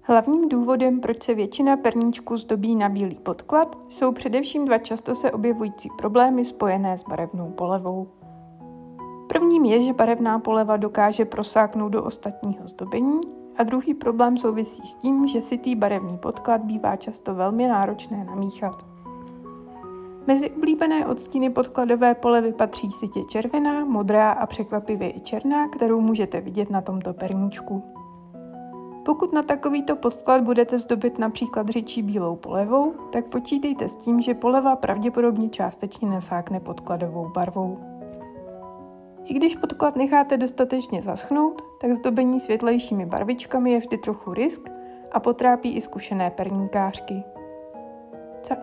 Hlavním důvodem, proč se většina perníčků zdobí na bílý podklad, jsou především dva často se objevující problémy spojené s barevnou polevou. Prvním je, že barevná poleva dokáže prosáknout do ostatního zdobení a druhý problém souvisí s tím, že sytý barevný podklad bývá často velmi náročné namíchat. Mezi oblíbené odstíny podkladové polevy patří sytě červená, modrá a překvapivě i černá, kterou můžete vidět na tomto perníčku. Pokud na takovýto podklad budete zdobit například řidčí bílou polevou, tak počítejte s tím, že poleva pravděpodobně částečně nasákne podkladovou barvou. I když podklad necháte dostatečně zaschnout, tak zdobení světlejšími barvičkami je vždy trochu risk a potrápí i zkušené perníkářky.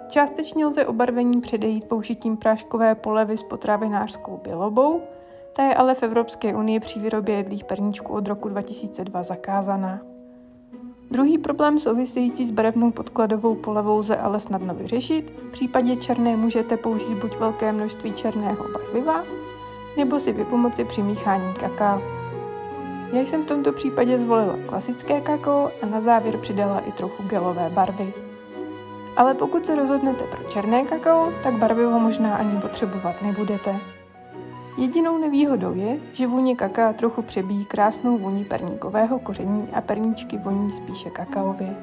Částečně lze obarvení předejít použitím práškové polevy s potravinářskou bělobou, ta je ale v Evropské unii při výrobě jedlých perníčků od roku 2002 zakázaná. Druhý problém související s barevnou podkladovou polevou lze ale snadno vyřešit. V případě černé můžete použít buď velké množství černého barviva, nebo si vypomoci při míchání kakaa. Já jsem v tomto případě zvolila klasické kakao a na závěr přidala i trochu gelové barvy. Ale pokud se rozhodnete pro černé kakao, tak barvivo možná ani potřebovat nebudete. Jedinou nevýhodou je, že vůně kakaa trochu přebíjí krásnou vůni perníkového koření a perníčky voní spíše kakaově.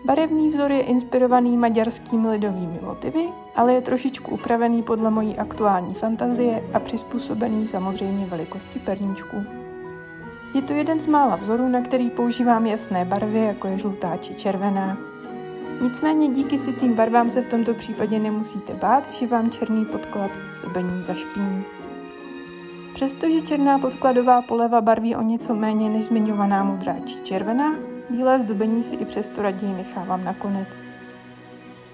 Barevný vzor je inspirovaný maďarskými lidovými motivy, ale je trošičku upravený podle mojí aktuální fantazie a přizpůsobený samozřejmě velikosti perníčku. Je to jeden z mála vzorů, na který používám jasné barvy, jako je žlutá či červená. Nicméně díky sytým barvám se v tomto případě nemusíte bát, že vám černý podklad zdobení zašpiní. Přestože černá podkladová poleva barví o něco méně než zmiňovaná modrá či červená, bílé zdobení si i přesto raději nechávám nakonec.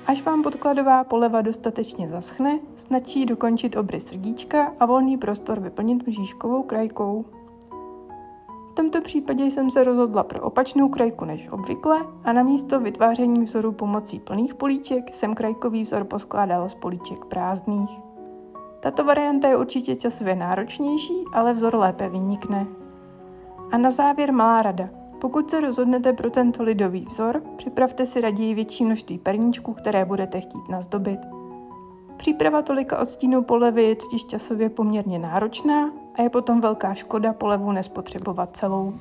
Až vám podkladová poleva dostatečně zaschne, stačí dokončit obrys srdíčka a volný prostor vyplnit mřížkovou krajkou. V tomto případě jsem se rozhodla pro opačnou krajku než obvykle a namísto vytváření vzoru pomocí plných políček jsem krajkový vzor poskládala z políček prázdných. Tato varianta je určitě časově náročnější, ale vzor lépe vynikne. A na závěr malá rada. Pokud se rozhodnete pro tento lidový vzor, připravte si raději větší množství perníčků, které budete chtít nazdobit. Příprava tolika odstínů polevy je totiž časově poměrně náročná a je potom velká škoda polevu nespotřebovat celou.